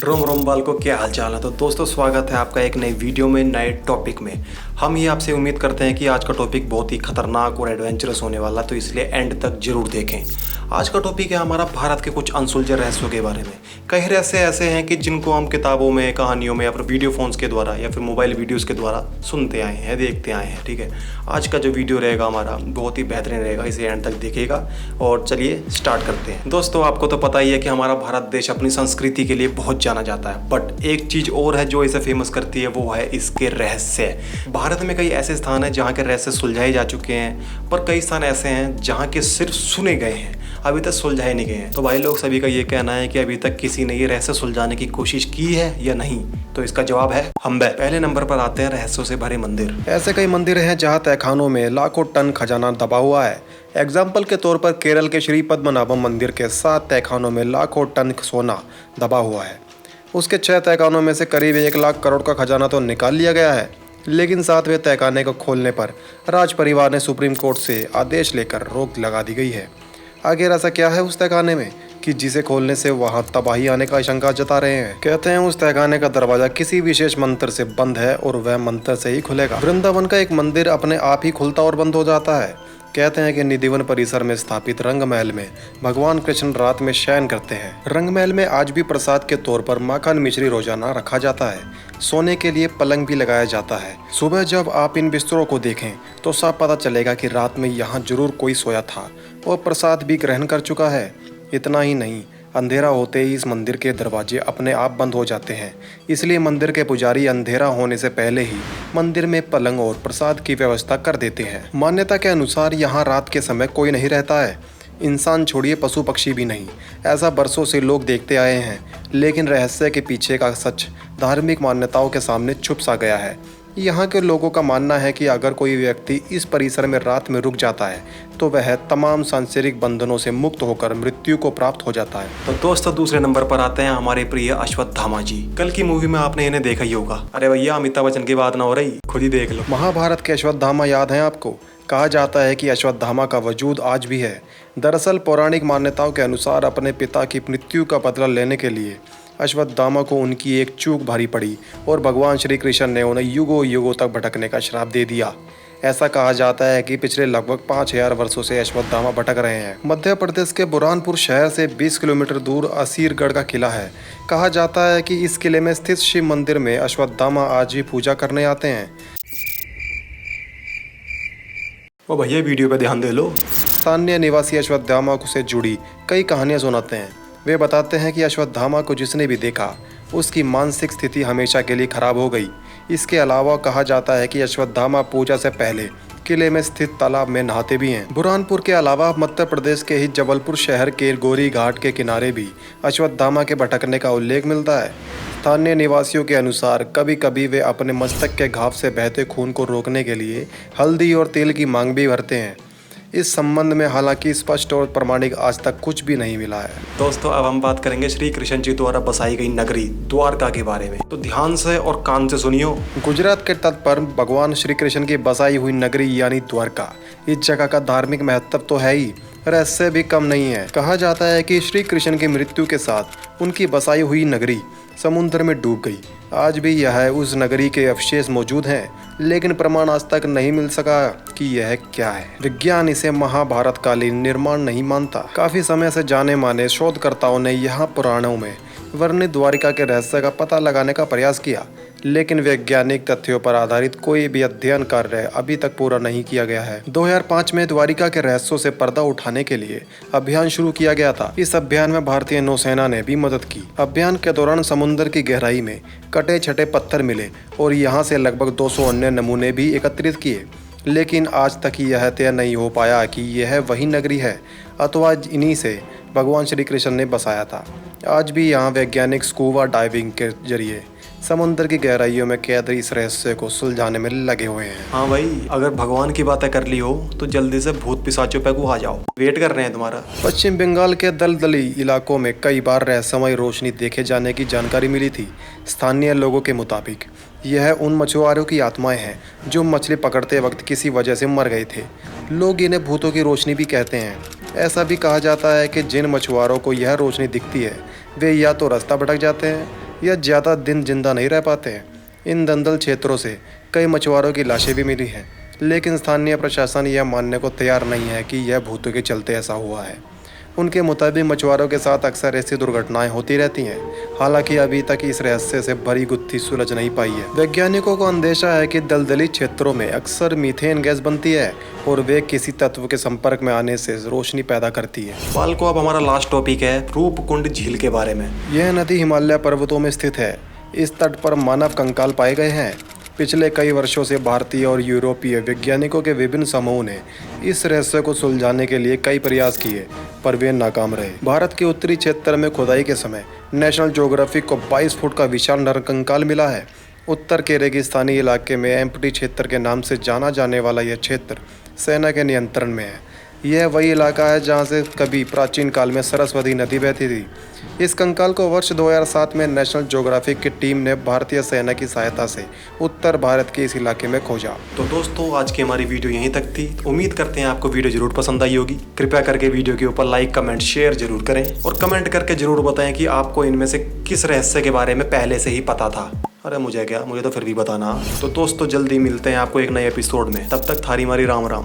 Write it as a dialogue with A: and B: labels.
A: रोम रोम बाल को क्या हाल चाल है। तो दोस्तों स्वागत है आपका एक नई वीडियो में, नए टॉपिक में। हम ये आपसे उम्मीद करते हैं कि आज का टॉपिक बहुत ही खतरनाक और एडवेंचरस होने वाला, तो इसलिए एंड तक जरूर देखें। आज का टॉपिक है हमारा भारत के कुछ अनसुलझे रहस्यों के बारे में। कई रहस्य ऐसे हैं कि जिनको हम किताबों में, कहानियों में या फिर वीडियो फोन्स के द्वारा या फिर मोबाइल वीडियोज़ के द्वारा सुनते आए हैं, देखते आए हैं। ठीक है, आज का जो वीडियो रहेगा हमारा बहुत ही बेहतरीन रहेगा, इसे एंड तक देखिएगा। और चलिए स्टार्ट करते हैं। दोस्तों आपको तो पता ही है कि हमारा भारत देश अपनी संस्कृति के लिए बहुत जाना जाता है, बट एक चीज़ और है जो इसे फेमस करती है, वो है इसके रहस्य। भारत में कई ऐसे स्थान हैं जहाँ के रहस्य सुलझाए जा चुके हैं, पर कई स्थान ऐसे हैं जहाँ के सिर्फ सुने गए हैं, अभी तक सुलझाए नहीं गए हैं। तो भाई लोग सभी का ये कहना है कि अभी तक किसी ने ये रहस्य सुलझाने की कोशिश की है या नहीं, तो इसका जवाब है हम। पहले नंबर पर आते हैं रहस्यों से भरे मंदिर। ऐसे कई मंदिर हैं जहाँ तहखानों में लाखों टन खजाना दबा हुआ है। एग्जाम्पल के तौर पर केरल के श्री पद्मनाभम मंदिर के 7 तहखानों में लाखों टन सोना दबा हुआ है। उसके 6 तहखानों में से करीब 1 लाख करोड़ का खजाना तो निकाल लिया गया है, लेकिन 7वें तहखाने को खोलने पर राज परिवार ने सुप्रीम कोर्ट से आदेश लेकर रोक लगा दी गई है। आखिर ऐसा क्या है उस तहखाने में कि जिसे खोलने से वहां तबाही आने का आशंका जता रहे हैं। कहते हैं उस तहखाने का दरवाजा किसी विशेष मंत्र से बंद है और वह मंत्र से ही खुलेगा। वृंदावन का एक मंदिर अपने आप ही खुलता और बंद हो जाता है। कहते हैं कि निधिवन परिसर में स्थापित रंग महल में भगवान कृष्ण रात में शयन करते हैं। रंग महल में आज भी प्रसाद के तौर पर माखन मिश्री रोजाना रखा जाता है। सोने के लिए पलंग भी लगाया जाता है। सुबह जब आप इन बिस्तरों को देखें तो साफ पता चलेगा कि रात में यहाँ जरूर कोई सोया था और प्रसाद भी ग्रहण कर चुका है। इतना ही नहीं, अंधेरा होते ही इस मंदिर के दरवाजे अपने आप बंद हो जाते हैं, इसलिए मंदिर के पुजारी अंधेरा होने से पहले ही मंदिर में पलंग और प्रसाद की व्यवस्था कर देते हैं। मान्यता के अनुसार यहाँ रात के समय कोई नहीं रहता है, इंसान छोड़िए पशु पक्षी भी नहीं। ऐसा बरसों से लोग देखते आए हैं, लेकिन रहस्य के पीछे का सच धार्मिक मान्यताओं के सामने छुप सा गया है। यहाँ के लोगों का मानना है कि अगर कोई व्यक्ति इस परिसर में रात में रुक जाता है तो वह तमाम सांसारिक बंधनों से मुक्त होकर मृत्यु को प्राप्त हो जाता है। तो दोस्तों दूसरे नंबर पर आते हैं हमारे प्रिय अश्वत्थामा जी। कल की मूवी में आपने इन्हें देखा ही होगा। अरे भैया अमिताभ बच्चन की बात ना हो रही, खुद ही देख लो। महाभारत के अश्वत्थामा याद है आपको? कहा जाता है कि अश्वत्थामा का वजूद आज भी है। दरअसल पौराणिक मान्यताओं के अनुसार अपने पिता की मृत्यु का बदला लेने के लिए अश्वत्थामा को उनकी एक चूक भारी पड़ी और भगवान श्री कृष्ण ने उन्हें युगों युगों तक भटकने का श्राप दे दिया। ऐसा कहा जाता है कि पिछले लगभग 5000 वर्षों से अश्वत्थामा भटक रहे हैं। मध्य प्रदेश के बुरहानपुर शहर से 20 किलोमीटर दूर असीरगढ़ का किला है। कहा जाता है कि इस किले में स्थित शिव मंदिर में अश्वत्थामा आज भी पूजा करने आते हैं। ओ भैया वीडियो पे ध्यान दे लो। स्थानीय निवासी अश्वत्थामा से जुड़ी कई कहानियां सुनाते हैं। वे बताते हैं कि अश्वत्थामा को जिसने भी देखा उसकी मानसिक स्थिति हमेशा के लिए खराब हो गई। इसके अलावा कहा जाता है कि अश्वत्थामा पूजा से पहले किले में स्थित तालाब में नहाते भी हैं। बुरहानपुर के अलावा मध्य प्रदेश के ही जबलपुर शहर के गोरी घाट के किनारे भी अश्वत्थामा के भटकने का उल्लेख मिलता है। स्थानीय निवासियों के अनुसार कभी कभी वे अपने मस्तक के घाव से बहते खून को रोकने के लिए हल्दी और तेल की मांग भी भरते हैं। इस संबंध में हालांकि स्पष्ट और प्रमाणिक आज तक कुछ भी नहीं मिला है। दोस्तों अब हम बात करेंगे श्री कृष्ण जी द्वारा बसाई गई नगरी द्वारका के बारे में, तो ध्यान से और कान से सुनियो। गुजरात के तट पर भगवान श्री कृष्ण की बसाई हुई नगरी यानी द्वारका, इस जगह का धार्मिक महत्व तो है ही, रहस्य भी कम नहीं है। कहा जाता है कि श्री कृष्ण की मृत्यु के साथ उनकी बसाई हुई नगरी समुद्र में डूब गई। आज भी यह उस नगरी के अवशेष मौजूद हैं, लेकिन प्रमाण आज तक नहीं मिल सका कि यह क्या है। विज्ञान इसे महाभारत कालीन निर्माण नहीं मानता। काफी समय से जाने माने शोधकर्ताओं ने यहाँ पुराणों में वर्णित द्वारिका के रहस्य का पता लगाने का प्रयास किया, लेकिन वैज्ञानिक तथ्यों पर आधारित कोई भी अध्ययन कार्य अभी तक पूरा नहीं किया गया है। 2005 में द्वारिका के रहस्यों से पर्दा उठाने के लिए अभियान शुरू किया गया था। इस अभियान में भारतीय नौसेना ने भी मदद की। अभियान के दौरान समुद्र की गहराई में कटे छटे पत्थर मिले और यहाँ से लगभग 200 अन्य नमूने भी एकत्रित किए, लेकिन आज तक यह तय नहीं हो पाया कि यह वही नगरी है अथवा इन्हीं से भगवान श्री कृष्ण ने बसाया था। आज भी यहाँ वैज्ञानिक स्कूबा डाइविंग के जरिए समुद्र की गहराइयों में कैद इस रहस्य को सुलझाने में लगे हुए हैं। हाँ भाई, अगर भगवान की बातें कर ली हो तो जल्दी से भूत पिशाचों पे को आ जाओ, वेट कर रहे हैं तुम्हारा। पश्चिम बंगाल के दलदली इलाकों में कई बार रहस्यमय रोशनी देखे जाने की जानकारी मिली थी। स्थानीय लोगों के मुताबिक यह उन मछुआरों की आत्माएं हैं जो मछली पकड़ते वक्त किसी वजह से मर गए थे। लोग इन्हें भूतों की रोशनी भी कहते हैं। ऐसा भी कहा जाता है कि जिन मछुआरों को यह रोशनी दिखती है वे या तो रास्ता भटक जाते हैं यह ज़्यादा दिन जिंदा नहीं रह पाते हैं। इन दलदल क्षेत्रों से कई मछुआरों की लाशें भी मिली हैं, लेकिन स्थानीय प्रशासन यह मानने को तैयार नहीं है कि यह भूतों के चलते ऐसा हुआ है। उनके मुताबिक मछुआरों के साथ अक्सर ऐसी दुर्घटनाएं होती रहती हैं। हालांकि अभी तक इस रहस्य से भरी गुत्थी सुलझ नहीं पाई है। वैज्ञानिकों को अंदेशा है कि दलदली क्षेत्रों में अक्सर मीथेन गैस बनती है और वे किसी तत्व के संपर्क में आने से रोशनी पैदा करती है। बालको, अब हमारा लास्ट टॉपिक है रूपकुंड झील के बारे में। यह नदी हिमालय पर्वतों में स्थित है। इस तट पर मानव कंकाल पाए गए हैं। पिछले कई वर्षों से भारतीय और यूरोपीय वैज्ञानिकों के विभिन्न समूह ने इस रहस्य को सुलझाने के लिए कई प्रयास किए, पर वे नाकाम रहे। भारत के उत्तरी क्षेत्र में खुदाई के समय नेशनल ज्योग्राफिक को 22 फुट का विशाल नरकंकाल मिला है। उत्तर के रेगिस्तानी इलाके में एम्प्टी क्षेत्र के नाम से जाना जाने वाला यह क्षेत्र सेना के नियंत्रण में है। यह वही इलाका है जहां से कभी प्राचीन काल में सरस्वती नदी बहती थी। इस कंकाल को वर्ष 2007 में नेशनल ज्योग्राफिक की टीम ने भारतीय सेना की सहायता से उत्तर भारत के इस इलाके में खोजा। तो दोस्तों, आज की हमारी वीडियो यहीं तक थी। उम्मीद करते हैं आपको वीडियो जरूर पसंद आई होगी। कृपया करके वीडियो के ऊपर लाइक, कमेंट, शेयर जरूर करें और कमेंट करके जरूर बताएं कि आपको इनमें से किस रहस्य के बारे में पहले से ही पता था। अरे मुझे क्या, मुझे तो फिर भी बताना। तो दोस्तों, जल्दी मिलते हैं आपको एक नए एपिसोड में। तब तक थारी मारी राम राम।